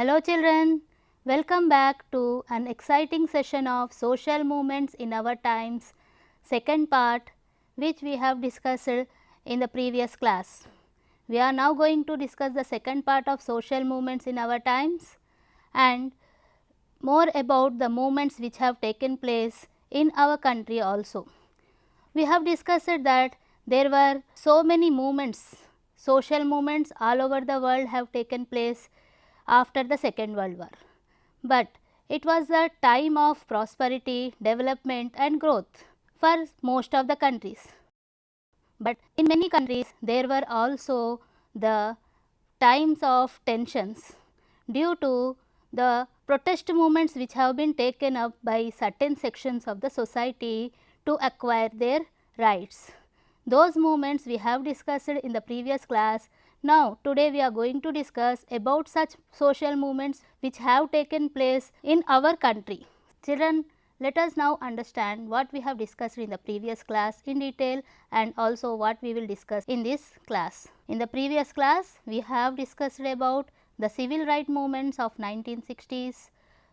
Hello children, welcome back to an exciting session of social movements in our times, second part, which we have discussed in the previous class. We are now going to discuss the second part of social movements in our times and more about the movements which have taken place in our country also. We have discussed that there were so many movements, social movements all over the world have taken place after the Second World War. But it was a time of prosperity, development and growth for most of the countries. But in many countries there were also the times of tensions due to the protest movements which have been taken up by certain sections of the society to acquire their rights. Those movements we have discussed in the previous class. Now, today we are going to discuss about such social movements which have taken place in our country. Children, let us now understand what we have discussed in the previous class in detail and also what we will discuss in this class. In the previous class, we have discussed about the civil rights movements of 1960s,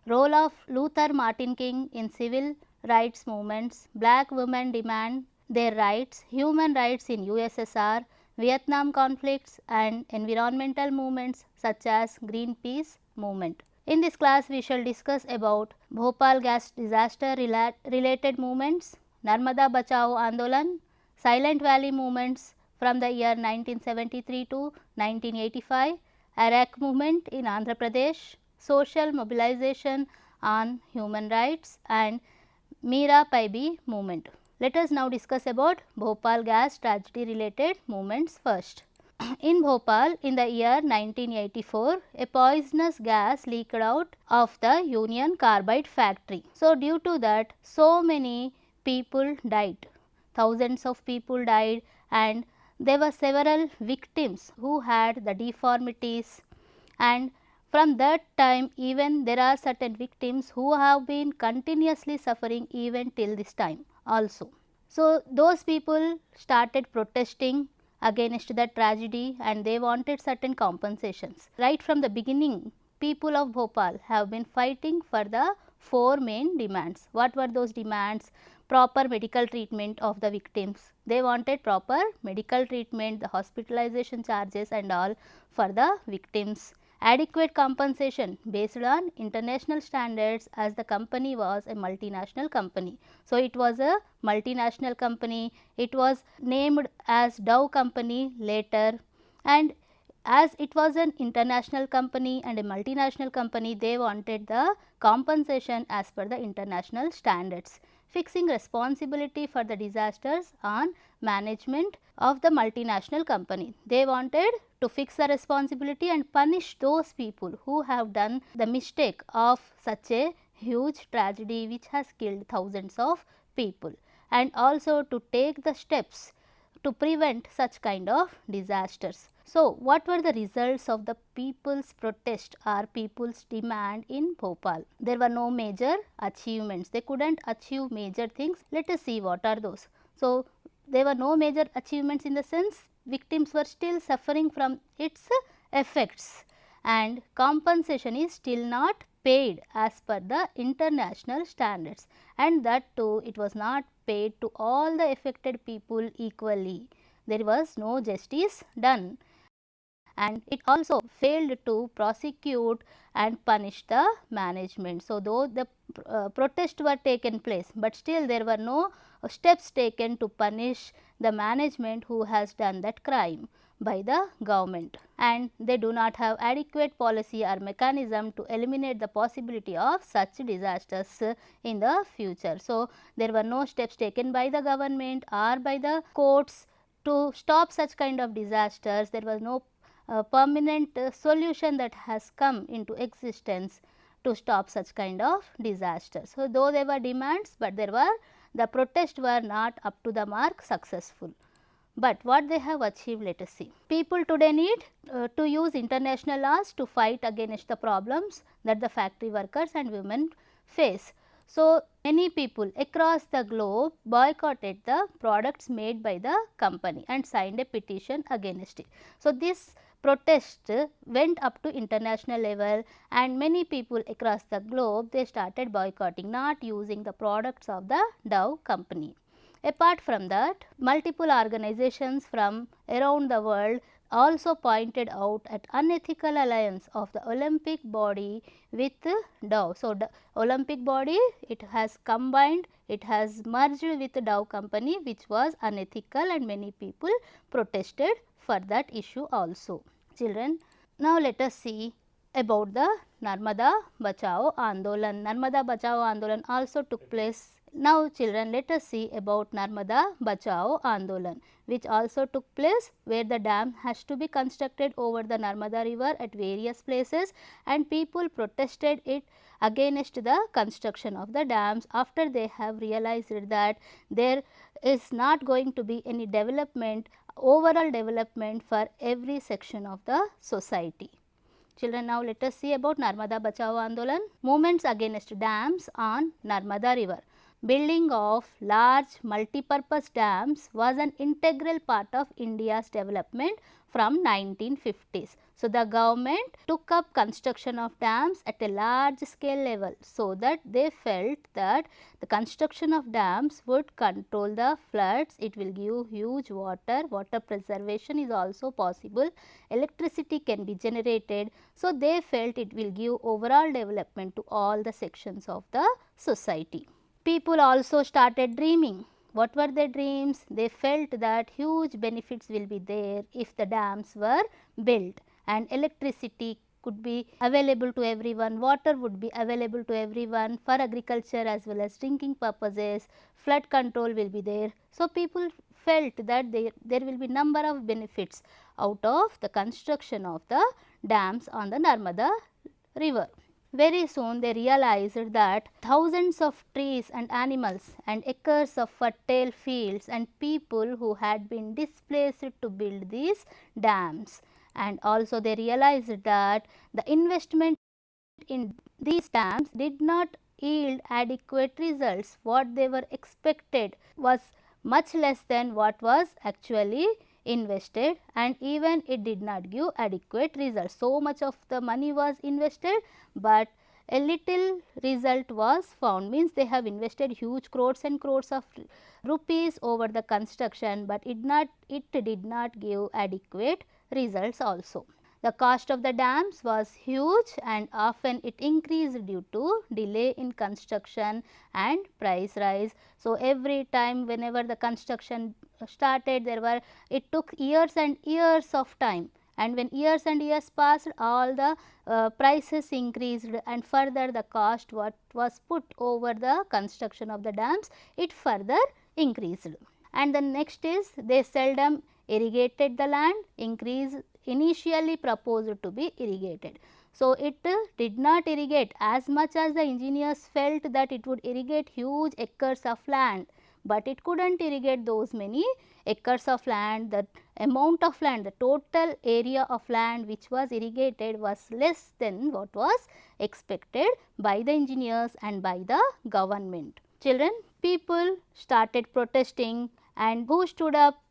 role of Luther Martin King in civil rights movements, black women demand their rights, human rights in USSR, Vietnam conflicts and environmental movements such as Greenpeace movement. In this class, we shall discuss about Bhopal gas disaster related movements, Narmada Bachao Andolan, Silent Valley movements from the year 1973 to 1985, Arak movement in Andhra Pradesh, social mobilization on human rights and Meera Paibi movement. Let us now discuss about Bhopal gas tragedy related movements first. In Bhopal in the year 1984, a poisonous gas leaked out of the Union Carbide factory. So, due to that so many people died, thousands of people died and there were several victims who had the deformities, and from that time even there are certain victims who have been continuously suffering even till this time also. So, those people started protesting against the tragedy and they wanted certain compensations. Right from the beginning, people of Bhopal have been fighting for the four main demands. What were those demands? Proper medical treatment of the victims. They wanted proper medical treatment, the hospitalization charges and all for the victims. Adequate compensation based on international standards, as the company was a multinational company. So, it was a multinational company, it was named as Dow company later, and as it was an international company and a multinational company, they wanted the compensation as per the international standards, fixing responsibility for the disasters on management of the multinational company. They wanted to fix the responsibility and punish those people who have done the mistake of such a huge tragedy which has killed thousands of people, and also to take the steps to prevent such kind of disasters. So, what were the results of the people's protest or people's demand in Bhopal? There were no major achievements, they could not achieve major things. Let us see what are those. So, there were no major achievements in the sense victims were still suffering from its effects and compensation is still not paid as per the international standards, and that too it was not paid to all the affected people equally. There was no justice done and it also failed to prosecute and punish the management. So, though the protests were taken place, but still there were no steps taken to punish the management who has done that crime by the government, and they do not have adequate policy or mechanism to eliminate the possibility of such disasters in the future. So, there were no steps taken by the government or by the courts to stop such kind of disasters. There was no permanent solution that has come into existence to stop such kind of disasters. So, though there were demands, but the protests were not up to the mark successful. But what they have achieved, let us see. People today need to use international laws to fight against the problems that the factory workers and women face. So, many people across the globe boycotted the products made by the company and signed a petition against it. So, this protest went up to international level, and many people across the globe, they started boycotting, not using the products of the Dow company. Apart from that, multiple organizations from around the world also pointed out at unethical alliance of the Olympic body with Dow. So, the Olympic body, it has combined, it has merged with the Dow company, which was unethical, and many people protested for that issue also. Children, now let us see about the Narmada Bachao Andolan. Narmada Bachao Andolan also took place. Now children, let us see about Narmada Bachao Andolan, which also took place where the dam has to be constructed over the Narmada river at various places, and people protested it against the construction of the dams after they have realized that there is not going to be any development, overall development for every section of the society. Children, now let us see about Narmada Bachao Andolan. Movements against dams on Narmada river. Building of large multi-purpose dams was an integral part of India's development from 1950s. So, the government took up construction of dams at a large scale level, so that they felt that the construction of dams would control the floods, it will give huge water preservation is also possible, electricity can be generated. So, they felt it will give overall development to all the sections of the society. People also started dreaming. What were their dreams? They felt that huge benefits will be there if the dams were built, and electricity could be available to everyone, water would be available to everyone for agriculture as well as drinking purposes, flood control will be there. So, people felt that there will be number of benefits out of the construction of the dams on the Narmada river. Very soon they realized that thousands of trees and animals and acres of fertile fields and people who had been displaced to build these dams, and also they realized that the investment in these dams did not yield adequate results. What they were expected was much less than what was actually invested, and even it did not give adequate results. So much of the money was invested, but a little result was found, means they have invested huge crores and crores of rupees over the construction, but it did not give adequate results also. The cost of the dams was huge, and often it increased due to delay in construction and price rise. So, every time whenever the construction started, it took years and years of time, and when years and years passed, all the prices increased, and further the cost what was put over the construction of the dams, it further increased. And the next is they seldom irrigated the land, initially proposed to be irrigated. So, it did not irrigate as much as the engineers felt that it would irrigate huge acres of land, but it could not irrigate those many acres of land. The amount of land, the total area of land which was irrigated was less than what was expected by the engineers and by the government. Children, people started protesting, and who stood up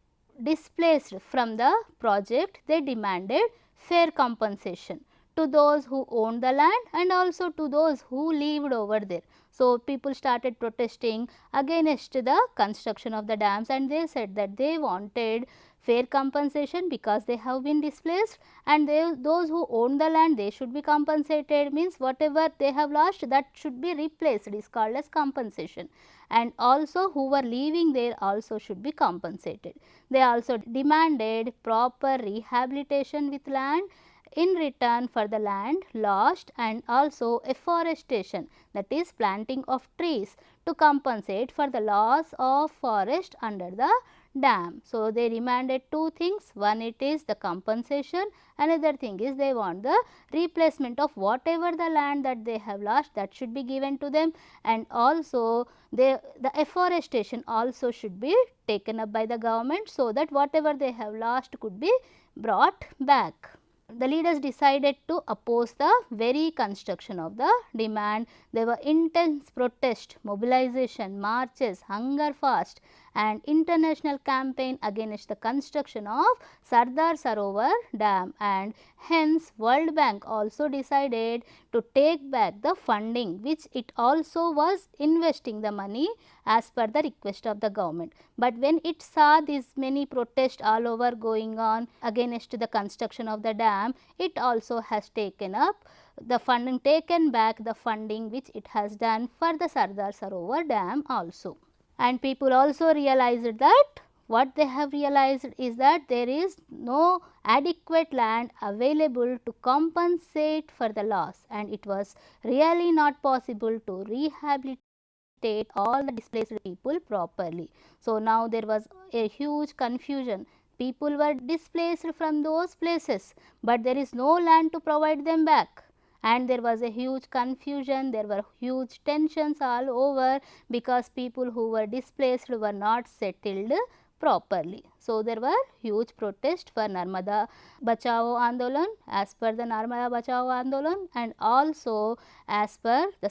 displaced from the project, they demanded fair compensation to those who owned the land and also to those who lived over there. So, people started protesting against the construction of the dams, and they said that they wanted fair compensation because they have been displaced, and those who own the land, they should be compensated, means whatever they have lost, that should be replaced, is called as compensation, and also who were living there also should be compensated. They also demanded proper rehabilitation with land in return for the land lost, and also afforestation, that is planting of trees to compensate for the loss of forest under the dam. So, they demanded two things, one it is the compensation, another thing is they want the replacement of whatever the land that they have lost, that should be given to them, and also the afforestation also should be taken up by the government, so that whatever they have lost could be brought back. The leaders decided to oppose the very construction of the demand. There were intense protest, mobilization, marches, hunger fast, and international campaign against the construction of Sardar Sarovar Dam, and hence World Bank also decided to take back the funding which it also was investing the money as per the request of the government. But when it saw these many protests all over going on against the construction of the dam, it also has taken up the funding, taken back the funding which it has done for the Sardar Sarovar Dam also. And people also realized that what they have realized is that there is no adequate land available to compensate for the loss, and it was really not possible to rehabilitate all the displaced people properly. So, now there was a huge confusion. People were displaced from those places, but there is no land to provide them back, and there was a huge confusion, there were huge tensions all over because people who were displaced were not settled properly. So, there were huge protests for Narmada Bachao Andolan as per the Narmada Bachao Andolan, and also as per the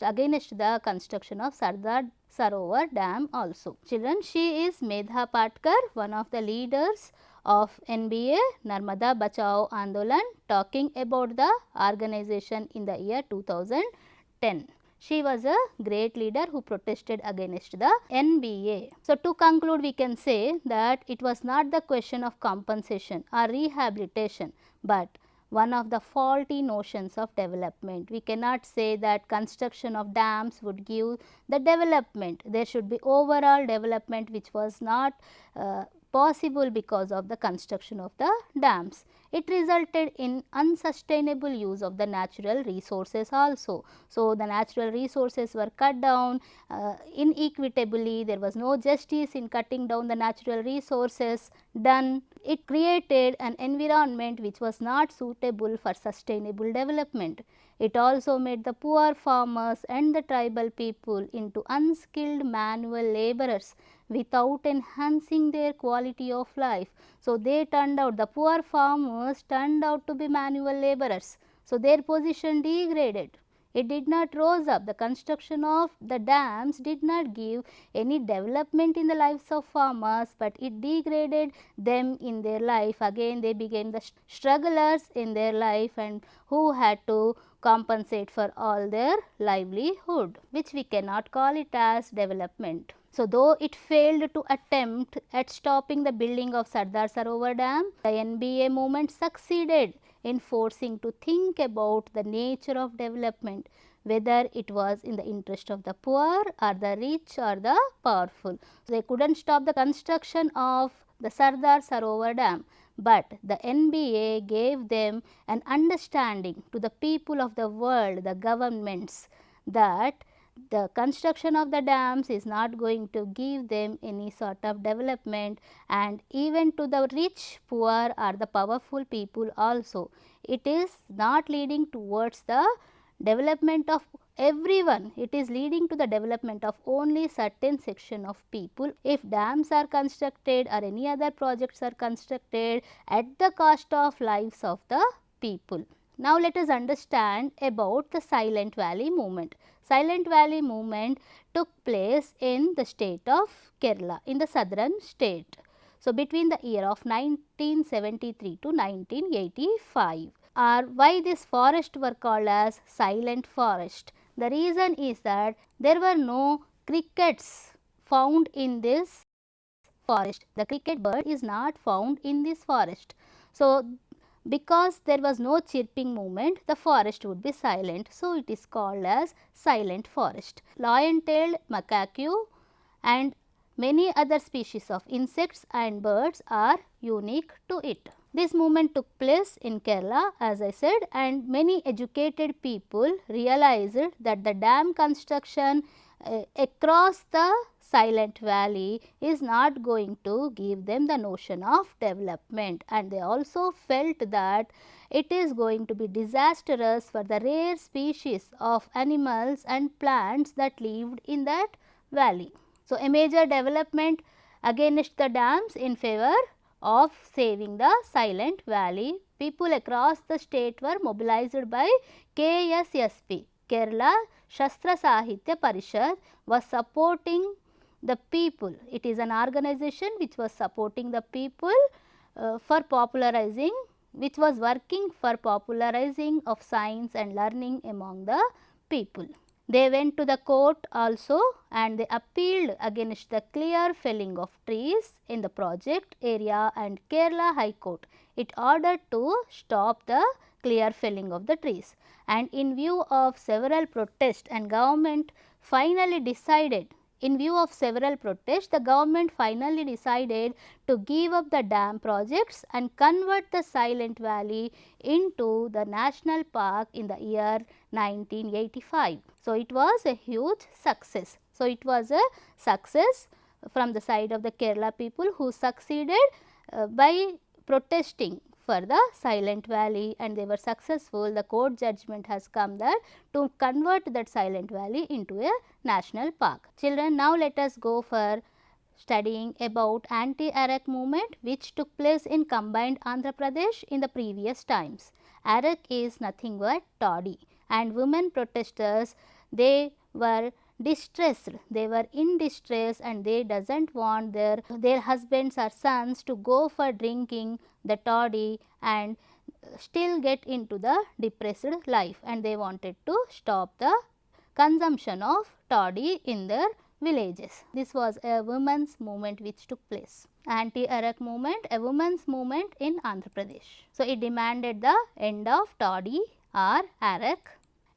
against the construction of Sardar Sarovar Dam also. Children, she is Meera Paibi, one of the leaders of NBA Narmada Bachao Andolan, talking about the organization in the year 2010. She was a great leader who protested against the NBA. So, to conclude, we can say that it was not the question of compensation or rehabilitation, but one of the faulty notions of development. We cannot say that construction of dams would give the development. There should be overall development which was not possible because of the construction of the dams. It resulted in unsustainable use of the natural resources also. So, the natural resources were cut down inequitably, there was no justice in cutting down the natural resources done. It created an environment which was not suitable for sustainable development. It also made the poor farmers and the tribal people into unskilled manual laborers without enhancing their quality of life. So, they turned out, the poor farmers turned out to be manual laborers. So, their position degraded. It did not rose up. The construction of the dams did not give any development in the lives of farmers, but it degraded them in their life. Again, they became the strugglers in their life, and who had to compensate for all their livelihood, which we cannot call it as development. So, though it failed to attempt at stopping the building of Sardar Sarovar Dam, the NBA movement succeeded in forcing to think about the nature of development, whether it was in the interest of the poor or the rich or the powerful. So, they could not stop the construction of the Sardar Sarovar Dam, but the NBA gave them an understanding to the people of the world, the governments, that the construction of the dams is not going to give them any sort of development, and even to the rich, poor or the powerful people also, it is not leading towards the development of everyone. It is leading to the development of only certain section of people. If dams are constructed or any other projects are constructed at the cost of lives of the people. Now, let us understand about the Silent Valley movement. Silent Valley movement took place in the state of Kerala, in the southern state. So, between the year of 1973 to 1985. Why this forest were called as silent forest? The reason is that there were no crickets found in this forest. The cricket bird is not found in this forest. So, because there was no chirping movement, the forest would be silent. So, it is called as silent forest. Lion-tailed macaque and many other species of insects and birds are unique to it. This movement took place in Kerala, as I said, and many educated people realized that the dam construction across the Silent Valley is not going to give them the notion of development, and they also felt that it is going to be disastrous for the rare species of animals and plants that lived in that valley. So, a major development against the dams in favor of saving the Silent Valley. People across the state were mobilized by KSSP, Kerala Shastra Sahitya Parishad, was supporting the people. It is an organization which was supporting the people for popularizing, which was working for popularizing of science and learning among the people. They went to the court also and they appealed against the clear felling of trees in the project area, and Kerala High Court, it ordered to stop the clear felling of the trees. And in view of several protests and government finally decided, the government finally decided to give up the dam projects and convert the Silent Valley into the national park in the year 1985. So, it was a huge success. So, it was a success from the side of the Kerala people who succeeded by protesting for the Silent Valley, and they were successful. The court judgment has come that to convert that Silent Valley into a national park. Children, now let us go for studying about Anti-Arak movement which took place in combined Andhra Pradesh in the previous times. Arak is nothing but toddy, and women protesters, they were distressed, they were in distress, and they doesn't want their husbands or sons to go for drinking the toddy and still get into the depressed life, and they wanted to stop the consumption of toddy in their villages. This was a women's movement which took place. Anti-Arak movement, a women's movement in Andhra Pradesh. So, it demanded the end of toddy or arak.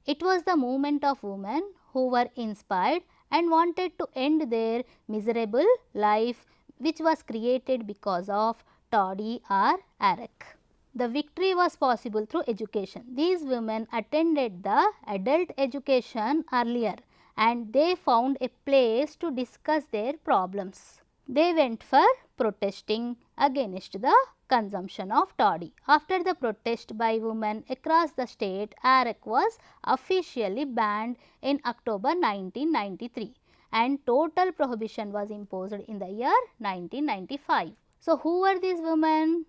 It was the movement of women who were inspired and wanted to end their miserable life which was created because of toddy or arak. The victory was possible through education. These women attended the adult education earlier and they found a place to discuss their problems. They went for protesting against the consumption of toddy. After the protest by women across the state, arak was officially banned in October 1993 and total prohibition was imposed in the year 1995. So, who were these women?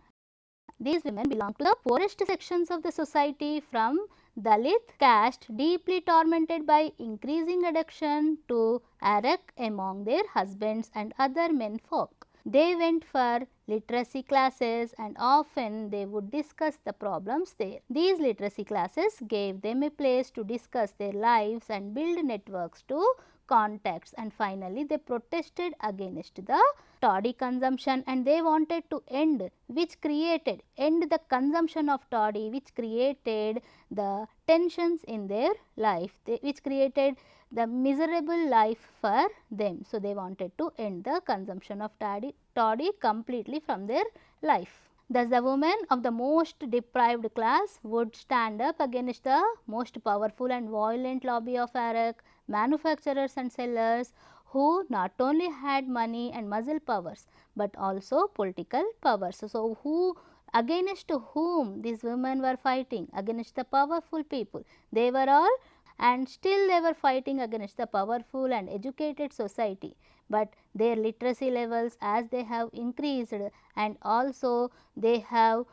These women belong to the poorest sections of the society, from Dalit caste, deeply tormented by increasing addiction to arak among their husbands and other men folk. They went for literacy classes and often they would discuss the problems there. These literacy classes gave them a place to discuss their lives and build networks to contacts, and finally they protested against the toddy consumption and they wanted to end the consumption of toddy, which created the tensions in their life, which created the miserable life for them. So, they wanted to end the consumption of toddy completely from their life. Thus, the women of the most deprived class would stand up against the most powerful and violent lobby of arak, manufacturers and sellers, who not only had money and muscle powers, but also political powers. So, against whom these women were fighting? Against the powerful people. They were all, and still they were fighting against the powerful and educated society, but their literacy levels, as they have increased, and also they have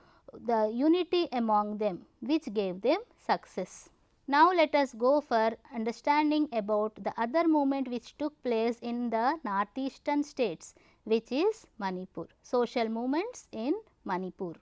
the unity among them which gave them success. Now, let us go for understanding about the other movement which took place in the northeastern states, which is Manipur. Social movements in Manipur.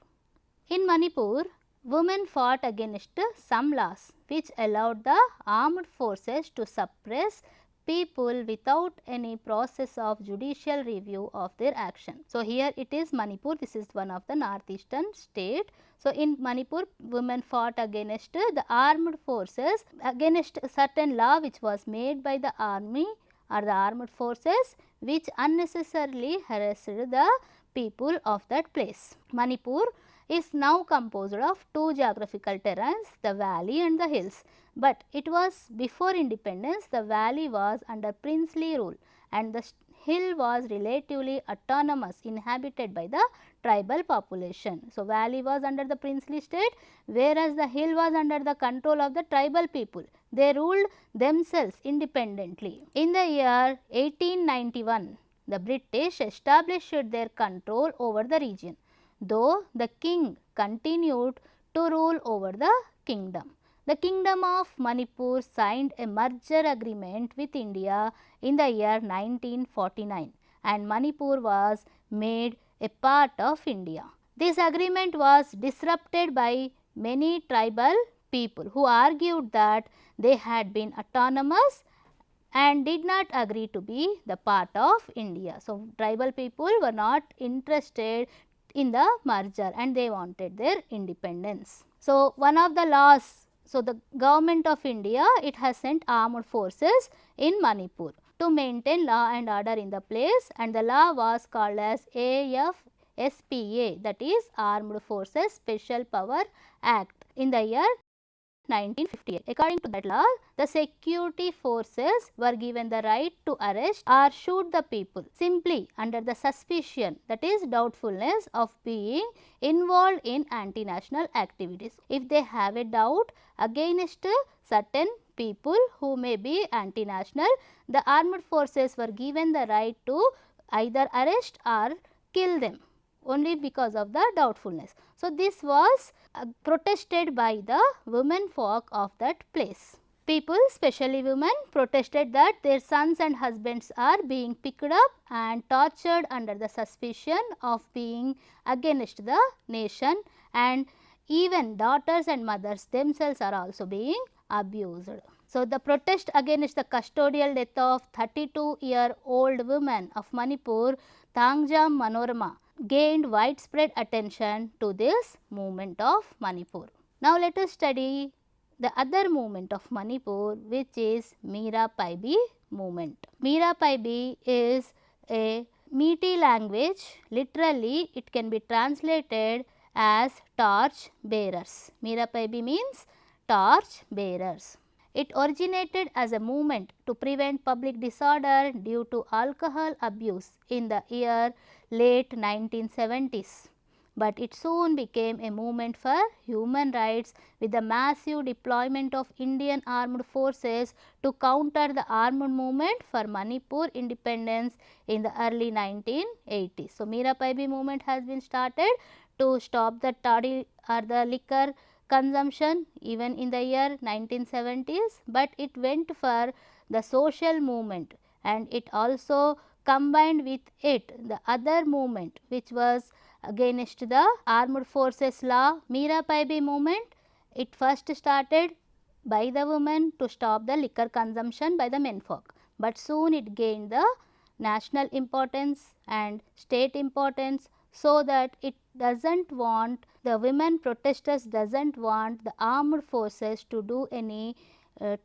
In Manipur, women fought against some laws which allowed the armed forces to suppress people without any process of judicial review of their action. So, here it is Manipur, this is one of the northeastern state. So, in Manipur, women fought against the armed forces, against a certain law which was made by the army or the armed forces, which unnecessarily harassed the people of that place. Manipur is now composed of two geographical terrains, the valley and the hills. But it was before independence, the valley was under princely rule and the hill was relatively autonomous, inhabited by the tribal population. So, valley was under the princely state, whereas the hill was under the control of the tribal people. They ruled themselves independently. In the year 1891, the British established their control over the region, though the king continued to rule over the kingdom. The Kingdom of Manipur signed a merger agreement with India in the year 1949 and Manipur was made a part of India. This agreement was disrupted by many tribal people who argued that they had been autonomous and did not agree to be the part of India. So, tribal people were not interested in the merger and they wanted their independence. So, one of the laws, so the government of India, it has sent armed forces in Manipur to maintain law and order in the place, and the law was called as AFSPA, that is Armed Forces Special Power Act in the year 1958. According to that law, the security forces were given the right to arrest or shoot the people simply under the suspicion, that is doubtfulness, of being involved in anti-national activities. If they have a doubt against certain people who may be anti-national, the armed forces were given the right to either arrest or kill them only because of the doubtfulness. So, this was protested by the women folk of that place. People, especially women, protested that their sons and husbands are being picked up and tortured under the suspicion of being against the nation, and even daughters and mothers themselves are also being abused. So, the protest against the custodial death of 32-year-old woman of Manipur, Thangjam Manorama, gained widespread attention to this movement of Manipur. Now, let us study the other movement of Manipur, which is Meera Paibi movement. Meera Paibi is a Meitei language. Literally, it can be translated as torch bearers. Meera Paibi means torch bearers. It originated as a movement to prevent public disorder due to alcohol abuse in the year late 1970s, but it soon became a movement for human rights with the massive deployment of Indian armed forces to counter the armed movement for Manipur independence in the early 1980s. So, Meera Paibi movement has been started to stop the toddy or the liquor consumption even in the year 1970s, but it went for the social movement and it also combined with it the other movement which was against the armed forces law. Meera Paibi movement, it first started by the women to stop the liquor consumption by the menfolk, but soon it gained the national importance and state importance, so that it does not want, the women protesters does not want the armed forces to do any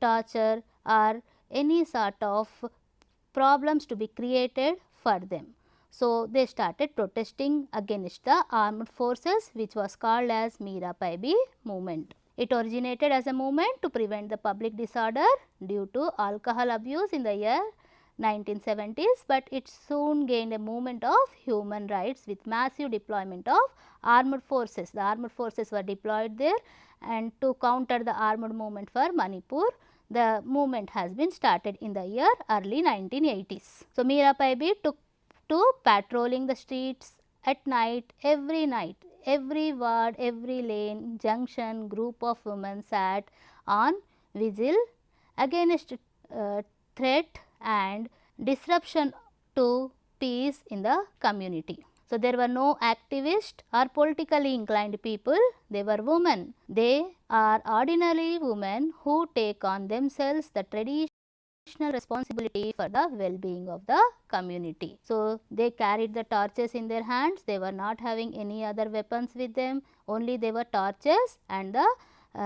torture or any sort of problems to be created for them. So, they started protesting against the armed forces, which was called as Meera Paibi movement. It originated as a movement to prevent the public disorder due to alcohol abuse in the year 1970s, but it soon gained a movement of human rights with massive deployment of armed forces. The armed forces were deployed there, and to counter the armed movement for Manipur, the movement has been started in the year early 1980s. So, Meera Paibi took to patrolling the streets at night, every ward, every lane, junction, group of women sat on vigil against threat and disruption to peace in the community. So, there were no activists or politically inclined people, they were women. They are ordinary women who take on themselves the traditional responsibility for the well-being of the community. So, they carried the torches in their hands, they were not having any other weapons with them, only they were torches and the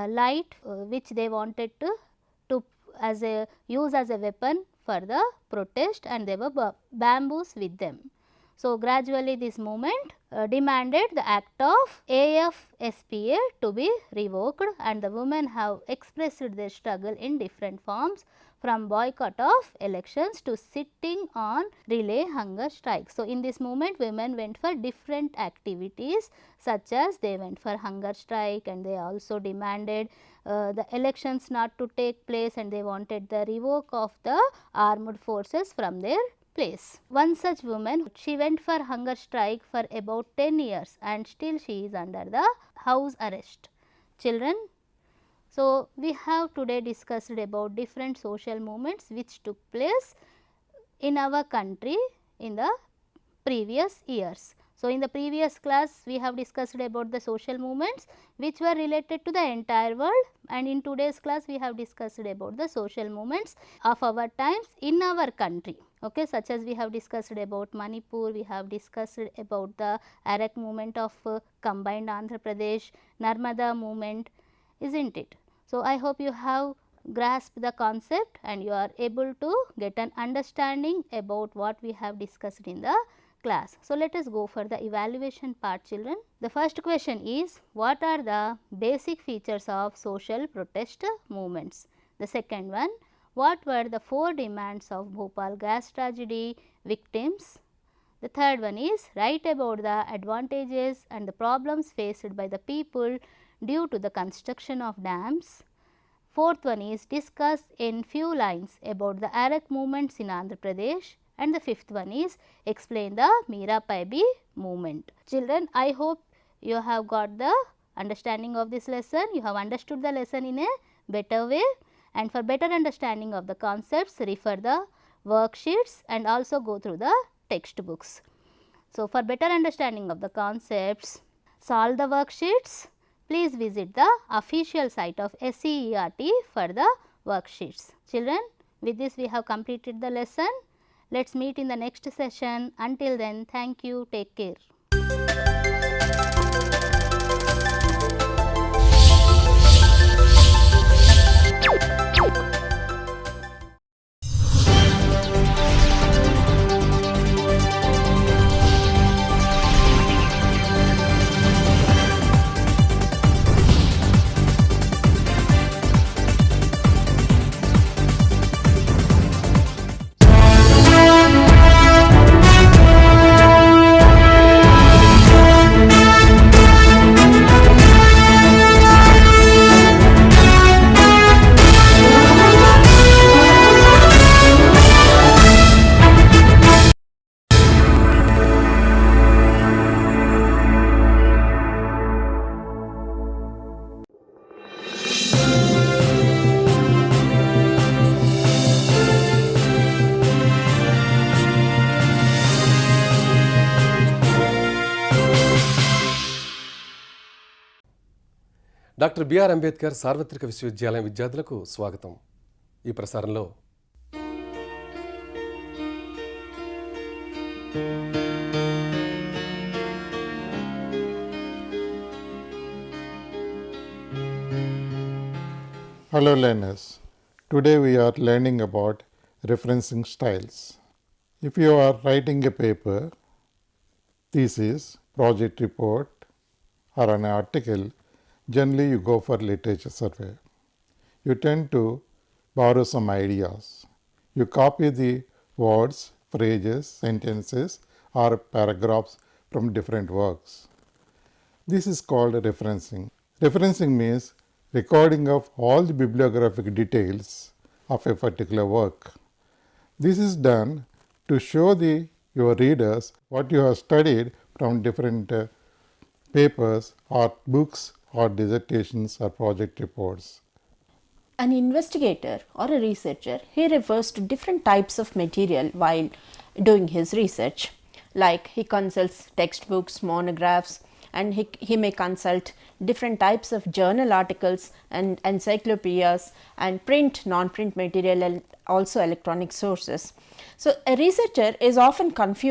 light which they wanted to use as a weapon for the protest, and there were bamboos with them. So, gradually this movement demanded the act of AFSPA to be revoked, and the women have expressed their struggle in different forms, from boycott of elections to sitting on relay hunger strikes. So, in this movement women went for different activities, such as they went for hunger strike, and they also demanded the elections not to take place, and they wanted the revoke of the armed forces from their place. One such woman, she went for hunger strike for about 10 years and still she is under the house arrest. Children, So, we have today discussed about different social movements which took place in our country in the previous years. So, in the previous class we have discussed about the social movements which were related to the entire world, and in today's class we have discussed about the social movements of our times in our country, okay, such as we have discussed about Manipur, we have discussed about the Arak movement of combined Andhra Pradesh, Narmada movement, isn't it? So, I hope you have grasped the concept and you are able to get an understanding about what we have discussed in the class. So, let us go for the evaluation part, children. The first question is, what are the basic features of social protest movements? The second one, what were the 4 demands of Bhopal gas tragedy victims? The third one is, write about the advantages and the problems faced by the people due to the construction of dams. Fourth one is, discuss in few lines about the Arak movements in Andhra Pradesh, and the fifth one is, explain the Meera Paibi movement. Children, I hope you have got the understanding of this lesson, you have understood the lesson in a better way, and for better understanding of the concepts refer the worksheets and also go through the textbooks. So, for better understanding of the concepts, solve the worksheets. Please visit the official site of SIET for the worksheets. Children, with this we have completed the lesson. Let us meet in the next session. Until then, thank you, take care. Doctor B R Ambedkar సార్వత్రిక విశ్వవిద్యాలయం విద్యార్థులకు స్వాగతం. ఈ ప్రసారంలో Hello learners, today we are learning about referencing styles. If you are writing a paper, thesis, project report or an article, generally you go for literature survey. You tend to borrow some ideas. You copy the words, phrases, sentences or paragraphs from different works. This is called referencing. Referencing means recording of all the bibliographic details of a particular work. This is done to show your readers what you have studied from different papers or books or dissertations or project reports. An investigator or a researcher, he refers to different types of material while doing his research, like he consults textbooks, monographs, and he may consult different types of journal articles and encyclopedias and print, non-print material and also electronic sources. So, a researcher is often confused